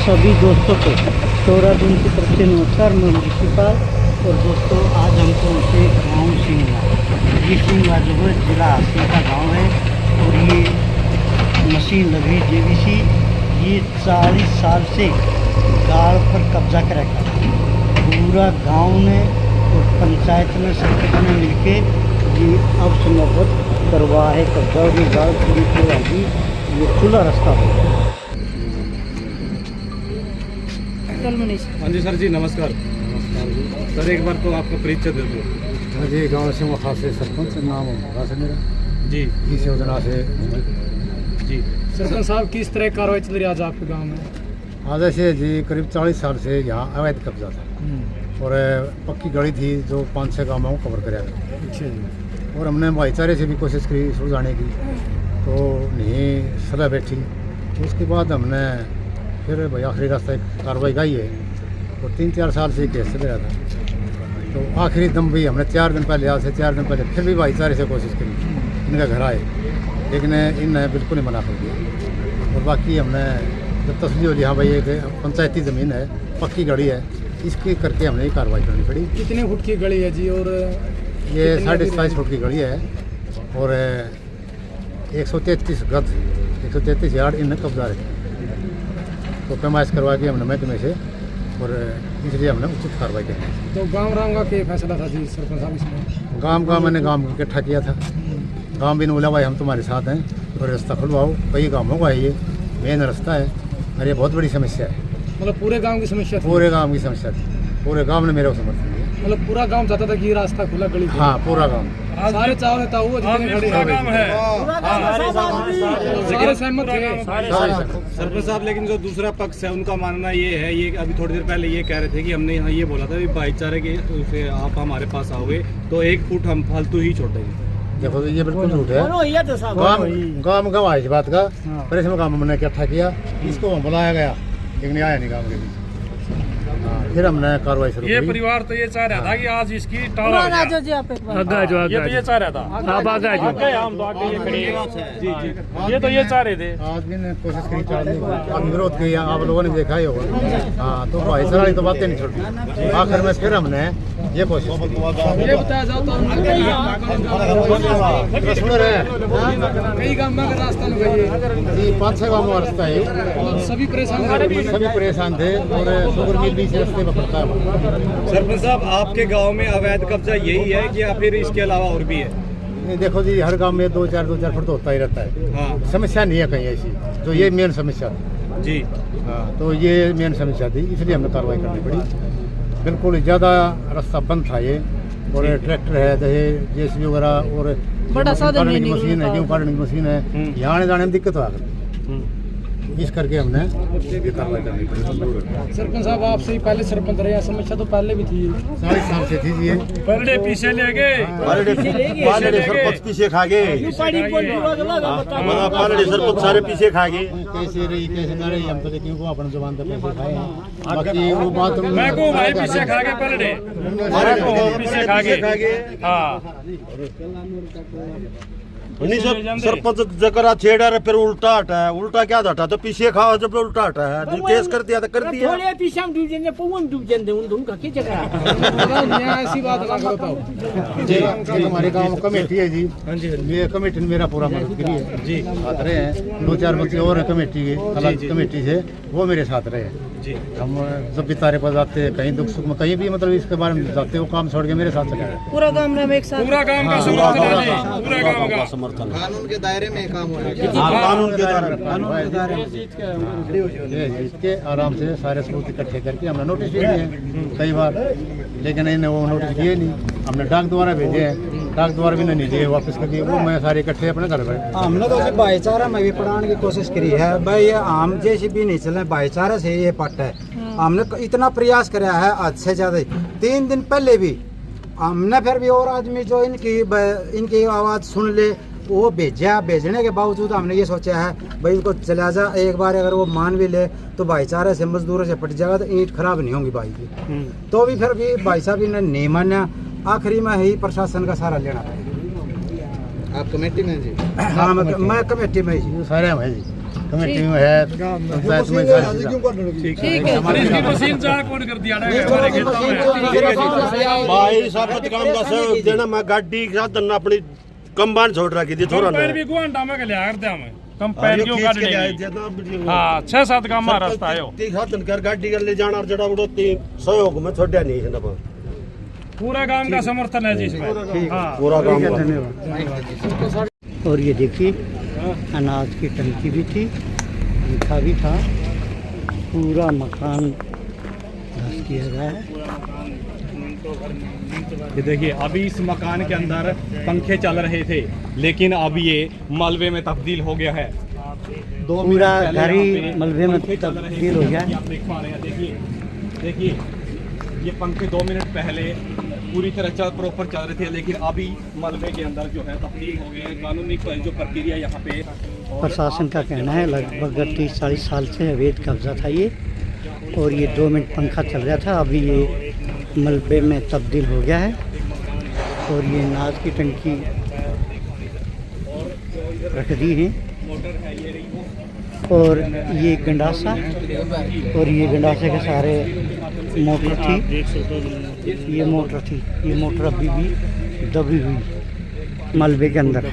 सभी दोस्तों को देहरादून की तरफ से नमस्कार। मैं प्रिंसिपल और दोस्तों आज हम पहुँचे गाँव सिंगवा। ये सिंगवा जो है जिला हासिल का गाँव है और ये मशीन लगी JVC। ये 40 साल से गाड़ पर कब्जा कर रखा था। पूरा गांव ने और पंचायत में सरपंच ने मिलके ये अब समाप्त करवा है कब्जा और ये गाड़ पूरी होगी। ये खुला रास्ता होगा। हाँ जी सर जी नमस्कार। सर एक बार तो आपका परिचय दे दो। हाँ जी, गाँव से खास से सरपंच नाम होगा सर मेरा जी। इस योजना से जी सरपंच साहब किस तरह कार्रवाई चल रही है आज आपके गांव में? आज ऐसे जी करीब 40 साल से यहाँ अवैध कब्जा था और पक्की गली थी जो 5-6 गाँवों को कवर कराया गया। अच्छा जी। और हमने भाईचारे से भी कोशिश की सुलझाने की तो नहीं सलाह बैठी। उसके बाद हमने फिर भाई आखिरी रास्ता एक कार्रवाई गाई है और 3-4 साल से केस चल रहा था। तो आखिरी दम भी हमने 4 दिन पहले आज से 4 दिन पहले फिर भी भाईचारे से कोशिश करी, इनका घर आए लेकिन इनने बिल्कुल ही मना कर दिया। और बाकी हमने जब तस्वीर हो ली हाँ भाई एक पंचायती ज़मीन है, पक्की गली है, इसकी करके हमने ये कार्रवाई करनी पड़ी। कितने फुट की गली है जी? और ये 27.5 फुट की गली है और 133 गज 133 यार्ड इनने कब्जा रखा। तो पैमाइश करवा के हमने महकमे से और इसलिए हमने उचित कार्रवाई की। तो गांव राम का क्या फैसला था जी सरपंच साहब इसमें? मैंने गाँव को इकट्ठा किया था। गाँव भी ने बोला भाई हम तुम्हारे साथ हैं और रास्ता खुलवाओ। कई गाँवों का ये मेन रास्ता है और ये बहुत बड़ी समस्या है। मतलब पूरे गांव की समस्या थी? पूरे गांव की समस्या थी। पूरे गांव ने मेरे को समर्थन दिया। मतलब पूरा गांव चाहता था कि ये रास्ता खुला गली? हाँ पूरा गांव। सारे चाव नेता हुआ जितने खड़े हैं सहमत थे। सरपंच साहब लेकिन जो दूसरा पक्ष है उनका मानना ये है, ये अभी थोड़ी देर पहले ये कह रहे थे कि हमने यहाँ ये बोला था कि भाईचारे के उसे आप हमारे पास आओगे तो 1 फुट हम फालतू ही छोड़ देंगे। देखो तो ये बिल्कुल झूठ है। गाँव गवाह इस बात का, पर इसमें गाँव हमने इकट्ठा किया, इसको बुलाया गया लेकिन आया नहीं गाँव के बीच। फिर हमने कार्रवाई शुरू की। ये परिवार तो ये चाह रहा था कि आज इसकी टाल हो जाए। ये चाह रहा था आप आगे हम तो आगे ये खड़े हैं जी जी। ये तो ये चाह रहे थे। आज भी ने कोशिश की टालने की, विरोध किया, आप लोगों ने देखा ही होगा। हाँ तो भाईचारा तो बातें नहीं छोड़ी। आखिर में फिर हमने ये कोशिश की। ये बताया जाओ तो कई गाँव में रास्ता नहीं गई 5-6 गाँव में रास्ता है। सभी परेशान थे और शुगर मिल भी रास्ते में पड़ता है। सरपंच साहब आपके गांव में अवैध कब्जा यही है कि या फिर इसके अलावा और भी है? देखो जी हर गांव में 2-4 फुट तो होता ही रहता है। हाँ। समस्या नहीं है कहीं ऐसी, तो ये मेन समस्या थी जी। हाँ तो ये मेन समस्या थी, इसलिए हमने कार्रवाई करनी पड़ी। बिल्कुल ज़्यादा रास्ता बंद था ये और ट्रैक्टर है JCB वगैरह और बड़ा साधन मशीन है, गेहूँ काटने की मशीन है, यहाँ आने जाने में दिक्कत आ गई। इस करके हमने ये कार्रवाई करनी पड़ी। सरपंच साहब आपसे ही पहले सरपंच रहे, समस्या तो पहले भी थी। 40 साल से थी ये। पलड़े पीछे ले गए, सरपंच पीछे खा गए, सरपंच सारे पीछे खा गए। कैसे रही कैसे ना रही हम तो लेकिन वो अपने जुबान पे पैसे खाए हैं। बाकी वो बात मैं को भाई पीछे खा गए, पलड़े पीछे खा गए। हाँ सरपंच जकरा छेड़ा रहे फिर उल्टा हटा है। उल्टा क्या हटा तो पीछे खाओ जब उल्टा हटा है। जो केस कर दिया तो कर दिया। ऐसी बात ना करो जी। हमारे गाँव कमेटी है जी। ये कमेटी ने मेरा पूरा मदद करी है जी। साथ रहे हैं 2-4 बच्चे और है कमेटी के अलग कमेटी से, वो मेरे साथ रहे हैं जी। हम जब भी तारे पर जाते हैं कहीं दुख सुख में कहीं भी मतलब इसके बारे में जाते वो काम छोड़ के मेरे साथ चले गए। पूरा गांव में एक साथ पूरा गांव का समर्थन कानून के दायरे में काम हो रहा है। जीत के आराम से सारे सबूत इकट्ठे करके हमने नोटिस भी दिए हैं कई बार, लेकिन इन्हें वो नोटिस दिए नहीं। हमने डाक द्वारा भेजे हैं, डाक द्वारा भी नहीं दिए वापस कर दिए। वो मैं सारे इकट्ठे अपने घर पर हमने तो भाईचारा में भी पढ़ाने की कोशिश करी है भाई। आम JCB नहीं चले, भाईचारा से ये पट है। हमने इतना प्रयास कराया है आज से ज्यादा। 3 दिन पहले भी हमने फिर भी और आदमी जो इनकी आवाज़ सुन ले वो भेजने के बावजूद हमने ये सोचा है भाई इनको चला जा। एक बार अगर वो मान भी ले तो भाईचारे से मजदूरों से पट जाएगा तो ईंट खराब नहीं होंगी भाई की। तो भी फिर भी भाई साहब ने नहीं माना। आखिरी में ही प्रशासन का सहारा लेना पड़ेगा। आप कमेटी में जी? हाँ मैं कमेटी में जी। सारे हैं जी। कमेटी में है पंचायत में सारी चीज़ें। मशीन चाह कौन कर दिया भाई साहब काम का सहयोग देना, मैं गाड़ी के साथ धरना अपनी कंबाइन छोड़ रखी थी थोड़ा कंपेन भी गुआंडा में के लिया करते हमें कंपेन क्यों काटने हां 6-7 काम आ रास्ता आयो कर गाड़ी कर ले जाना और जड़ा बड़ो सहयोग में छोड़ा नहीं है ना पूरा गांव का समर्थन है जी इसमें हां पूरा काम का। धन्यवाद। और ये देखिए अनाज की टंकी भी थी, पंखा भी था, पूरा मकान ध्वस्त किया गया है। ये देखिए अभी इस मकान के अंदर पंखे चल रहे थे, लेकिन अब ये मलबे में तब्दील हो गया है। 2 पूरा मिनट घर ही पहले मलबे में पंखे चल रहे तब्दील हो थे, गया। ये आप देख पा रहे हैं। देखिए ये पंखे 2 मिनट पहले पूरी तरह प्रॉपर चल रहे थे, लेकिन अभी मलबे के अंदर जो है तब्दील हो गए हैं। कानूनी जो प्रक्रिया यहाँ पे प्रशासन का कहना है लगभग 30-40 साल से अवैध कब्जा था ये, और ये 2 मिनट पंखा चल रहा था, अभी ये मलबे में तब्दील हो गया है। और ये अनाज की टंकी रख दी है, और ये गंडासा, और ये गंडासे के सारे मोटर थी, ये मोटर थी, ये मोटर अभी भी दबी हुई मलबे के अंदर।